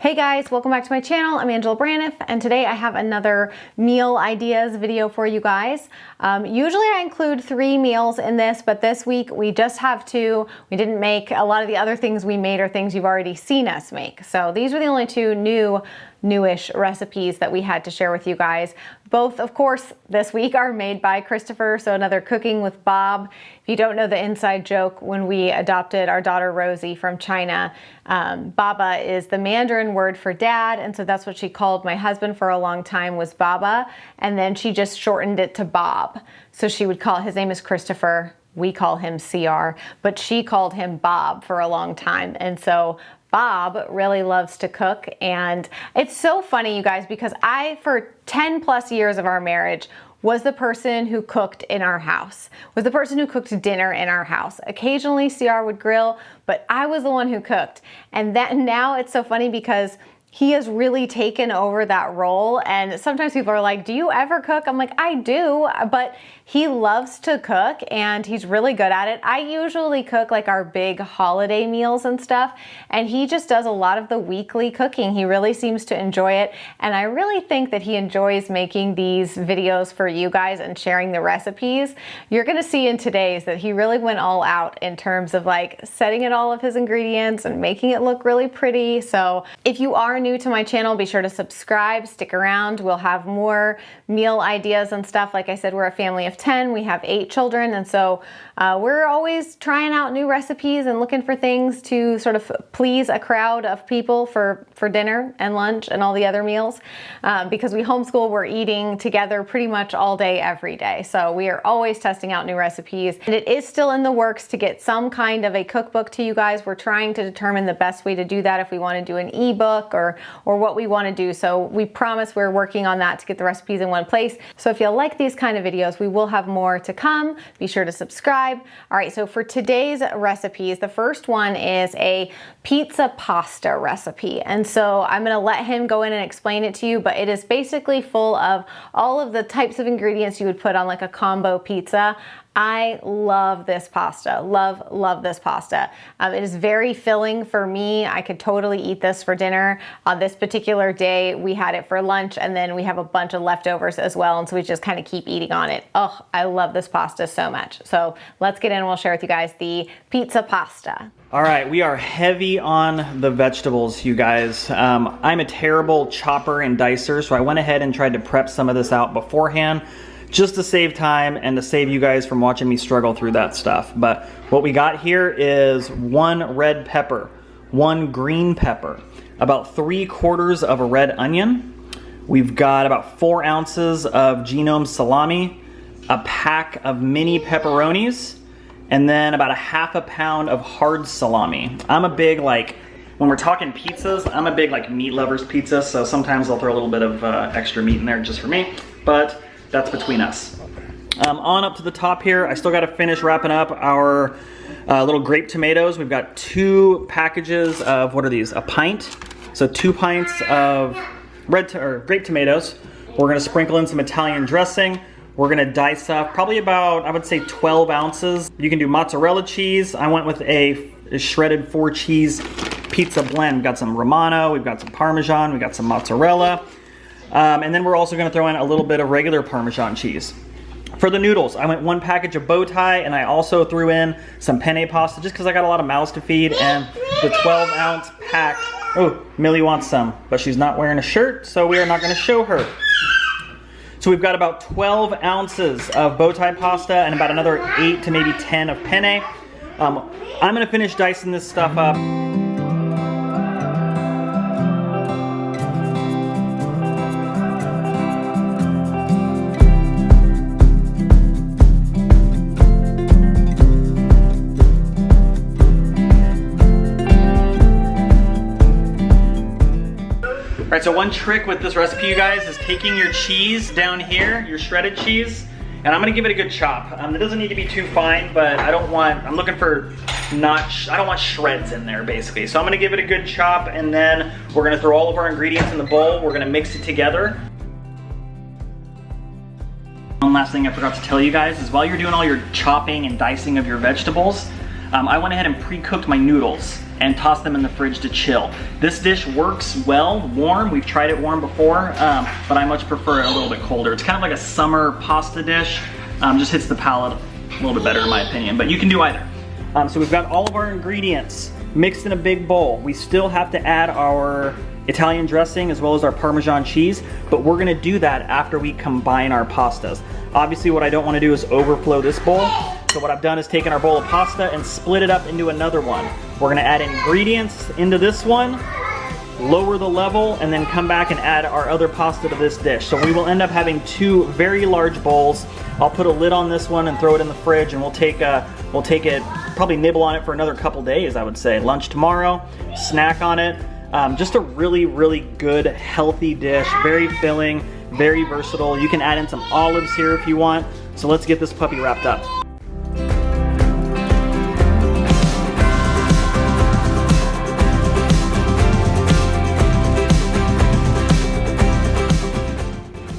Hey guys, welcome back to my channel. I'm Angela Braniff, and today I have another meal ideas video for you guys. Usually I include 3 meals in this, but this week we just have 2. We didn't make a lot of the other things we made or things you've already seen us make. So these are the only 2 newish recipes that we had to share with you guys. Both, of course, this week are made by Christopher, so another Cooking with Bob. If you don't know the inside joke, when we adopted our daughter Rosie from China, Baba is the Mandarin word for dad, and so that's what she called my husband for a long time, was Baba, and then she just shortened it to Bob. So she would call, his name is Christopher, we call him CR, but she called him Bob for a long time, and so Bob really loves to cook. And it's so funny, you guys, because I, for 10 plus years of our marriage, was the person who cooked in our house, was the person who cooked dinner in our house. Occasionally CR would grill, but I was the one who cooked. And that now it's so funny because he has really taken over that role. And sometimes people are like, do you ever cook? I'm like, I do, but he loves to cook and he's really good at it. I usually cook like our big holiday meals and stuff, and he just does a lot of the weekly cooking. He really seems to enjoy it. And I really think that he enjoys making these videos for you guys and sharing the recipes. You're gonna see in today's that he really went all out in terms of like setting in all of his ingredients and making it look really pretty. So if you are new to my channel, be sure to subscribe, stick around. We'll have more meal ideas and stuff. Like I said, we're a family of 10, we have 8 children, and so we're always trying out new recipes and looking for things to sort of please a crowd of people for dinner and lunch and all the other meals. Because we homeschool, we're eating together pretty much all day, every day. So we are always testing out new recipes, and it is still in the works to get some kind of a cookbook to you guys. We're trying to determine the best way to do that, if we want to do an ebook or what we want to do. So we promise we're working on that to get the recipes in one place. So if you like these kind of videos, we will have more to come. Be sure to subscribe. All right, so for today's recipes, the first one is a pizza pasta recipe. And so I'm gonna let him go in and explain it to you, but it is basically full of all of the types of ingredients you would put on like a combo pizza. I love this pasta, love this pasta. It is very filling for me. I could totally eat this for dinner. On this particular day, we had it for lunch, and then we have a bunch of leftovers as well, and so we just kind of keep eating on it. Oh, I love this pasta so much. So let's get in and we'll share with you guys the pizza pasta. All right, we are heavy on the vegetables, you guys. I'm a terrible chopper and dicer, so I went ahead and tried to prep some of this out beforehand, just to save time and to save you guys from watching me struggle through that stuff. But what we got here is 1 red pepper, 1 green pepper, about 3/4 of a red onion. We've got about 4 ounces of genome salami, a pack of mini pepperonis, and then about 1/2 pound of hard salami. I'm a big, like, when we're talking pizzas, I'm a big like meat lovers pizza, so sometimes I'll throw a little bit of extra meat in there just for me, but that's between us. On up to the top here, I still got to finish wrapping up our little grape tomatoes. We've got 2 packages of, what are these, a pint? So 2 pints of grape tomatoes. We're going to sprinkle in some Italian dressing. We're going to dice up probably about, I would say, 12 ounces. You can do mozzarella cheese. I went with a shredded 4 cheese pizza blend. We've got some Romano, we've got some Parmesan, we've got some mozzarella. And then we're also going to throw in a little bit of regular Parmesan cheese. For the noodles, I went 1 package of bow tie, and I also threw in some penne pasta just because I got a lot of mouths to feed, and the 12-ounce pack. Oh, Millie wants some, but she's not wearing a shirt, so we are not going to show her. So we've got about 12 ounces of bow tie pasta and about another 8 to maybe 10 of penne. I'm going to finish dicing this stuff up. All right, so one trick with this recipe, you guys, is taking your cheese down here, your shredded cheese, and I'm gonna give it a good chop. It doesn't need to be too fine, but I'm looking for I don't want shreds in there, basically. So I'm gonna give it a good chop, and then we're gonna throw all of our ingredients in the bowl. We're gonna mix it together. One last thing I forgot to tell you guys is while you're doing all your chopping and dicing of your vegetables, I went ahead and pre-cooked my noodles. and toss them in the fridge to chill. This dish works well warm. We've tried it warm before, but I much prefer it a little bit colder. It's kind of like a summer pasta dish. Just hits the palate a little bit better in my opinion, but you can do either. So we've got all of our ingredients mixed in a big bowl. We still have to add our Italian dressing as well as our Parmesan cheese, but we're gonna do that after we combine our pastas. Obviously what I don't wanna do is overflow this bowl, so what I've done is taken our bowl of pasta and split it up into another one. We're gonna add ingredients into this one, lower the level, and then come back and add our other pasta to this dish. So we will end up having two very large bowls. I'll put a lid on this one and throw it in the fridge, and we'll take it, probably nibble on it for another couple days, I would say. Lunch tomorrow, snack on it. Just a really, really good, healthy dish. Very filling, very versatile. You can add in some olives here if you want. So let's get this puppy wrapped up.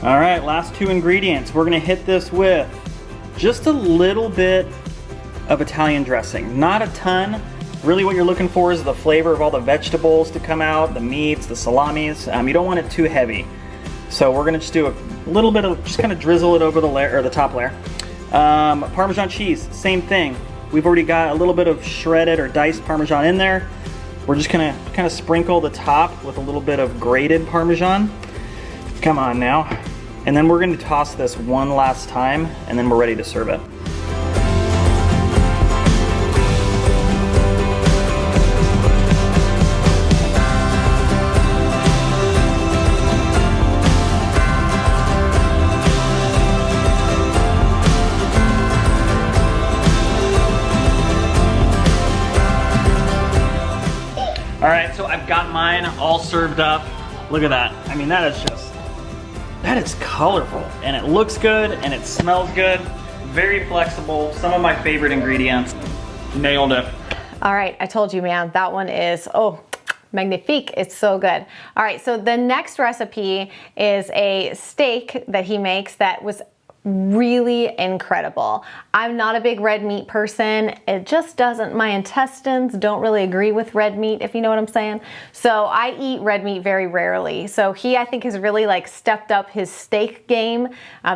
All right, last two ingredients. We're gonna hit this with just a little bit of Italian dressing, not a ton. Really what you're looking for is the flavor of all the vegetables to come out, the meats, the salamis. You don't want it too heavy. So we're gonna just do a little bit of, just kind of drizzle it over the layer, or the top layer. Parmesan cheese, same thing. We've already got a little bit of shredded or diced Parmesan in there. We're just gonna kind of sprinkle the top with a little bit of grated Parmesan. Come on now. And then we're gonna toss this one last time, and then we're ready to serve it. All right, so I've got mine all served up. Look at that. I mean, that is colorful, and it looks good, and it smells good. Very flexible. Some of my favorite ingredients. Nailed it. All right, I told you, man, that one is, oh, magnifique. It's so good. All right, so the next recipe is a steak that he makes that was really incredible. I'm not a big red meat person. It just doesn't, my intestines don't really agree with red meat, if you know what I'm saying. So I eat red meat very rarely. So he, I think, has really like stepped up his steak game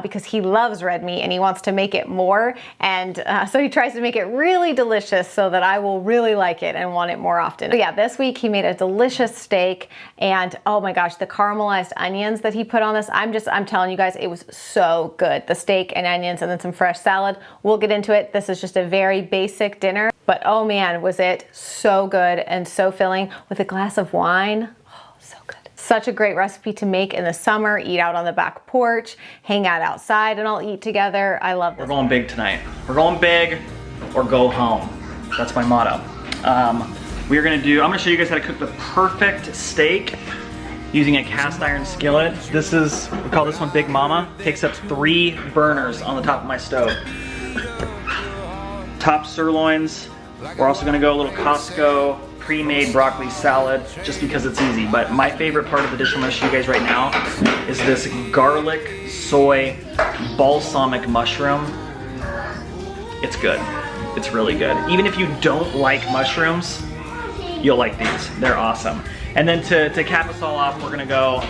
because he loves red meat and he wants to make it more. And so he tries to make it really delicious so that I will really like it and want it more often. So yeah, this week he made a delicious steak, and oh my gosh, the caramelized onions that he put on this, I'm telling you guys, it was so good. The steak and onions and then some fresh salad. We'll get into it. This is just a very basic dinner, but oh man, was it so good and so filling with a glass of wine. Oh, so good. Such a great recipe to make in the summer, eat out on the back porch, hang out outside and all eat together. I love this. We're going big tonight. We're going big or go home. That's my motto. I'm gonna show you guys how to cook the perfect steak using a cast iron skillet. This is, we call this one Big Mama. Takes up 3 burners on the top of my stove. Top sirloins. We're also gonna go a little Costco pre-made broccoli salad just because it's easy. But my favorite part of the dish I'm gonna show you guys right now is this garlic soy balsamic mushroom. It's good. It's really good. Even if you don't like mushrooms, you'll like these. They're awesome. And then to cap us all off, we're gonna go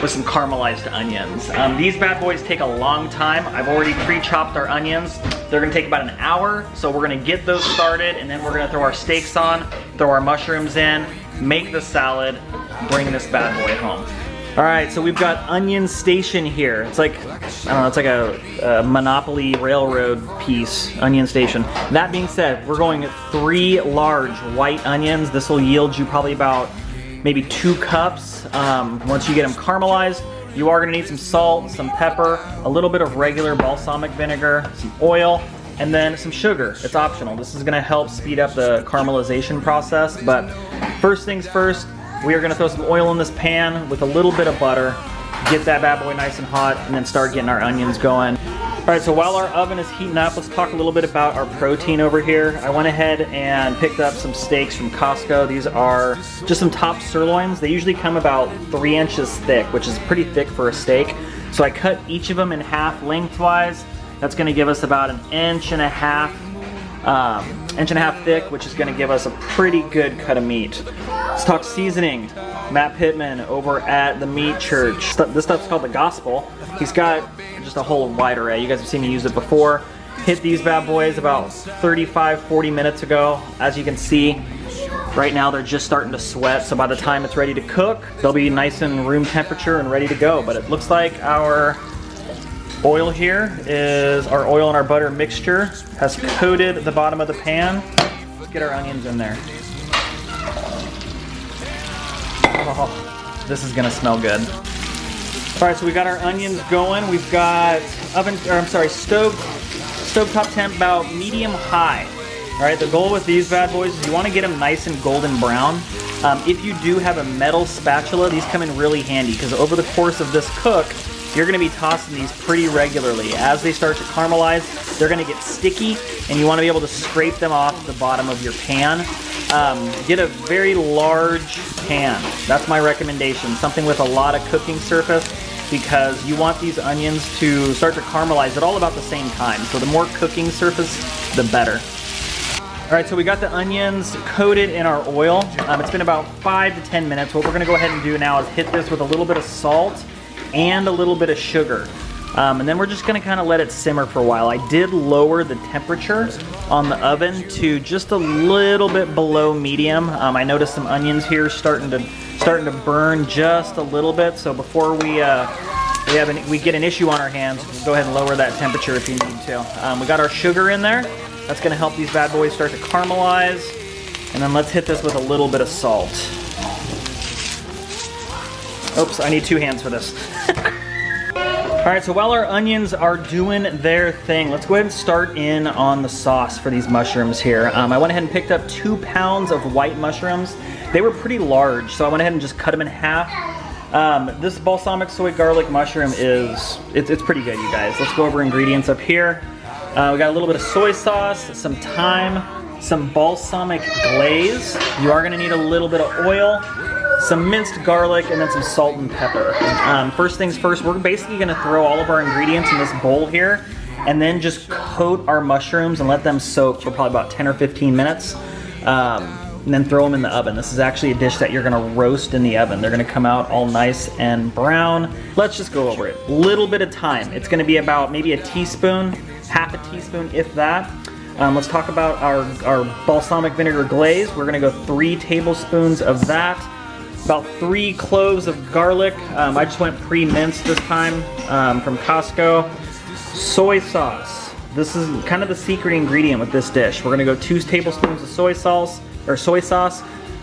with some caramelized onions. These bad boys take a long time. I've already pre-chopped our onions. They're gonna take about an hour, so we're gonna get those started, and then we're gonna throw our steaks on, throw our mushrooms in, make the salad, bring this bad boy home. All right, so we've got Onion Station here. It's like, I don't know, it's like a Monopoly railroad piece, Onion Station. That being said, we're going 3 large white onions. This will yield you probably about maybe 2 cups. Once you get them caramelized, you are gonna need some salt, some pepper, a little bit of regular balsamic vinegar, some oil, and then some sugar. It's optional. This is gonna help speed up the caramelization process, but first things first, we are gonna throw some oil in this pan with a little bit of butter, get that bad boy nice and hot, and then start getting our onions going. All right, so while our oven is heating up, let's talk a little bit about our protein over here. I went ahead and picked up some steaks from Costco. These are just some top sirloins. They usually come about 3 inches thick, which is pretty thick for a steak. So I cut each of them in half lengthwise. That's gonna give us about 1.5 inches 1.5 thick, which is gonna give us a pretty good cut of meat. Let's talk seasoning. Matt Pittman over at the Meat Church. This stuff's called the Gospel. He's got just a whole wide array. You guys have seen me use it before. Hit these bad boys about 35-40 minutes ago. As you can see, right now they're just starting to sweat, so by the time it's ready to cook, they'll be nice and room temperature and ready to go. But it looks like our oil here is, our oil and our butter mixture has coated the bottom of the pan. Let's get our onions in there. Oh, this is gonna smell good. All right, so we got our onions going. We've got stovetop temp about medium high. All right, the goal with these bad boys is you want to get them nice and golden brown. If you do have a metal spatula, these come in really handy because over the course of this cook, you're going to be tossing these pretty regularly. As they start to caramelize, they're going to get sticky, and you want to be able to scrape them off the bottom of your pan. Get a very large pan. That's my recommendation. Something with a lot of cooking surface, because you want these onions to start to caramelize at all about the same time. So the more cooking surface, the better. All right, so we got the onions coated in our oil. It's been about 5 to 10 minutes. What we're gonna go ahead and do now is hit this with a little bit of salt and a little bit of sugar. And then we're just gonna kind of let it simmer for a while. I did lower the temperature on the oven to just a little bit below medium. I noticed some onions here starting to burn just a little bit. So before we get an issue on our hands, go ahead and lower that temperature if you need to. We got our sugar in there. That's gonna help these bad boys start to caramelize. And then let's hit this with a little bit of salt. Oops, I need 2 hands for this. All right, so while our onions are doing their thing, let's go ahead and start in on the sauce for these mushrooms here. I went ahead and picked up 2 pounds of white mushrooms. They were pretty large, so I went ahead and just cut them in half. This balsamic soy garlic mushroom it's pretty good, you guys. Let's go over ingredients up here. We got a little bit of soy sauce, some thyme, some balsamic glaze. You are gonna need a little bit of oil, some minced garlic, and then some salt and pepper. First things first, we're basically gonna throw all of our ingredients in this bowl here and then just coat our mushrooms and let them soak for probably about 10 or 15 minutes. And then throw them in the oven. This is actually a dish that you're gonna roast in the oven. They're gonna come out all nice and brown. Let's just go over it. Little bit of thyme. It's gonna be about maybe a teaspoon, half a teaspoon, if that. Let's talk about our balsamic vinegar glaze. We're gonna go 3 tablespoons of that. About 3 cloves of garlic. I just went pre-minced this time from Costco. Soy sauce. This is kind of the secret ingredient with this dish. We're gonna go 2 tablespoons of soy sauce.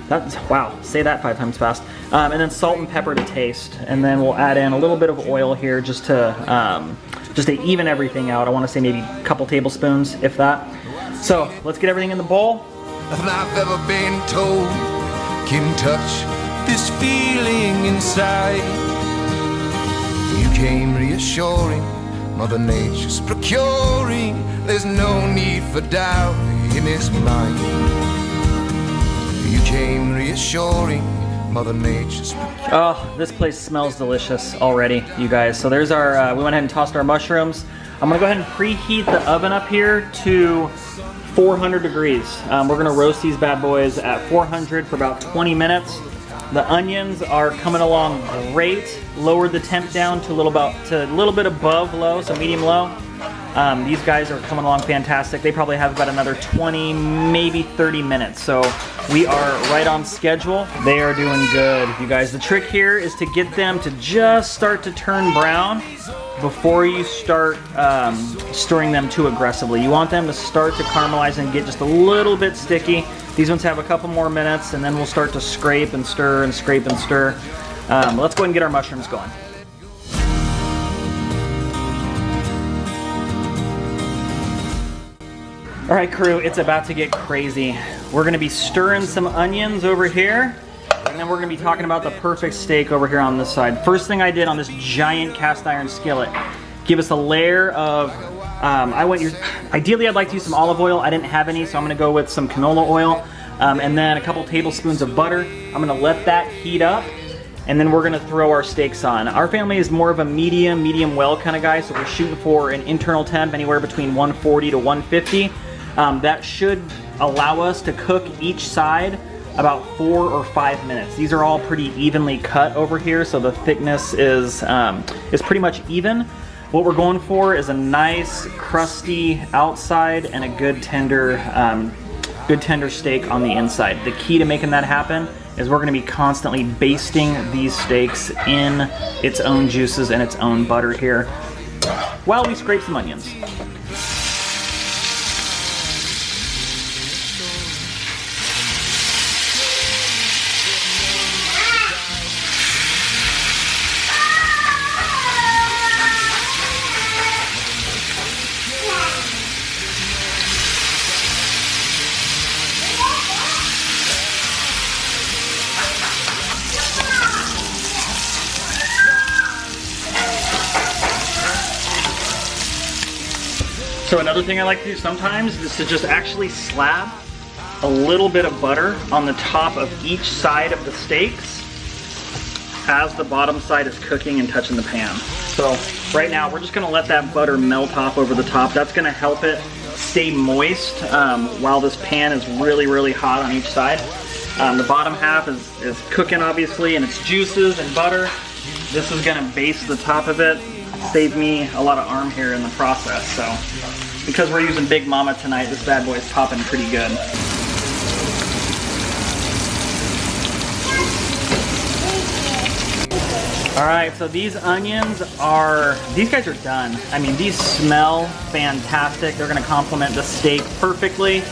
That's, wow, say that 5 times fast. And then salt and pepper to taste. And then we'll add in a little bit of oil here just to even everything out. I want to say maybe a couple tablespoons, if that. So let's get everything in the bowl. Nothing I've ever been told can touch this feeling inside. You came reassuring, Mother Nature's procuring. There's no need for doubt in his mind. You came reassuring, Mother Nature's procuring. Oh, this place smells delicious already, you guys. So there's our, we went ahead and tossed our mushrooms. I'm gonna go ahead and preheat the oven up here to 400 degrees. We're gonna roast these bad boys at 400 for about 20 minutes. The onions are coming along great. Lowered the temp down to a little bit above low, so medium low. These guys are coming along fantastic. They probably have about another 20, maybe 30 minutes. So we are right on schedule. They are doing good, you guys. The trick here is to get them to just start to turn brown before you start stirring them too aggressively. You want them to start to caramelize and get just a little bit sticky. These ones have a couple more minutes, and then we'll start to scrape and stir and scrape and stir. Let's go ahead and get our mushrooms going. All right, crew, it's about to get crazy. We're gonna be stirring some onions over here, and then we're gonna be talking about the perfect steak over here on this side. First thing I did on this giant cast iron skillet, give us a layer of, ideally I'd like to use some olive oil. I didn't have any, so I'm gonna go with some canola oil, and then a couple tablespoons of butter. I'm gonna let that heat up, and then we're gonna throw our steaks on. Our family is more of a medium well kind of guy, so we're shooting for an internal temp anywhere between 140 to 150. That should allow us to cook each side about 4 or 5 minutes. These are all pretty evenly cut over here, so the thickness is pretty much even. What we're going for is a nice crusty outside and a good tender steak on the inside. The key to making that happen is we're gonna be constantly basting these steaks in its own juices and its own butter here while we scrape some onions. So another thing I like to do sometimes is to just actually slap a little bit of butter on the top of each side of the steaks as the bottom side is cooking and touching the pan. So right now we're just gonna let that butter melt off over the top. That's gonna help it stay moist while this pan is really, really hot on each side. The bottom half is cooking obviously, and it's juices and butter. This is gonna baste the top of it, save me a lot of arm hair in the process. So because we're using Big Mama tonight, this bad boy is popping pretty good. All right, so these guys are done. I mean, these smell fantastic. They're gonna complement the steak perfectly.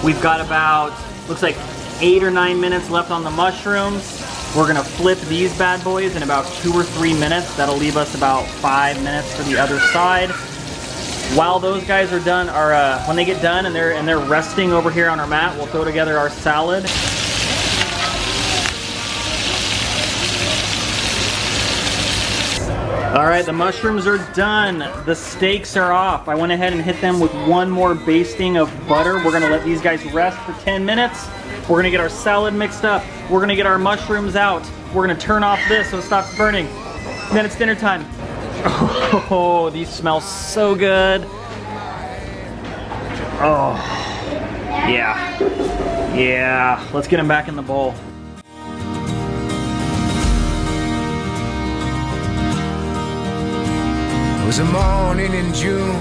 We've got about, looks like 8 or 9 minutes left on the mushrooms. We're gonna flip these bad boys in about 2 or 3 minutes. That'll leave us about 5 minutes for the other side. While those guys are done, when they get done and they're resting over here on our mat, we'll throw together our salad. All right, the mushrooms are done. The steaks are off. I went ahead and hit them with one more basting of butter. We're gonna let these guys rest for 10 minutes. We're gonna get our salad mixed up. We're gonna get our mushrooms out. We're gonna turn off this so it stops burning. And then it's dinner time. Oh, these smell so good. Oh, yeah. Yeah, let's get them back in the bowl. It was a morning in June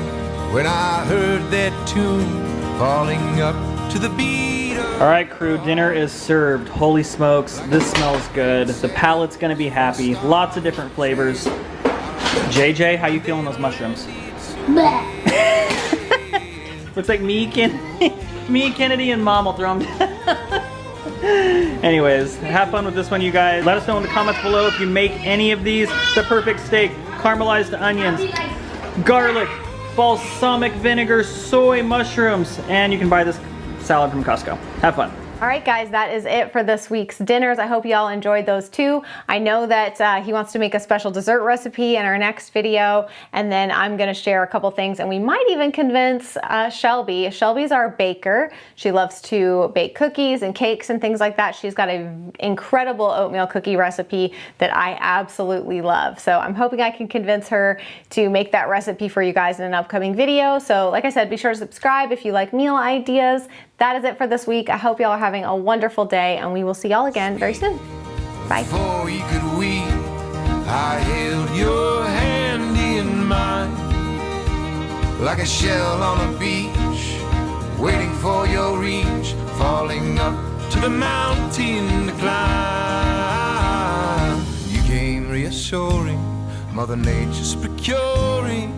when I heard that tune falling up to the beat of... All right, crew, dinner is served. Holy smokes, this smells good. The palate's gonna be happy. Lots of different flavors. JJ, how you feeling those mushrooms? Looks like me, Kennedy, and Mom will throw them. Anyways, have fun with this one, you guys. Let us know in the comments below if you make any of these. The perfect steak, caramelized onions, garlic, balsamic vinegar, soy mushrooms, and you can buy this salad from Costco. Have fun. All right, guys, that is it for this week's dinners. I hope you all enjoyed those too. I know that he wants to make a special dessert recipe in our next video, and then I'm gonna share a couple things, and we might even convince Shelby. Shelby's our baker. She loves to bake cookies and cakes and things like that. She's got an incredible oatmeal cookie recipe that I absolutely love. So I'm hoping I can convince her to make that recipe for you guys in an upcoming video. So like I said, be sure to subscribe if you like meal ideas. That is it for this week. I hope y'all are having a wonderful day, and we will see y'all again very soon. Bye. Before you could weep, I held your hand in mine, like a shell on a beach, waiting for your reach, falling up to the mountain to climb. You came reassuring, Mother Nature's procuring.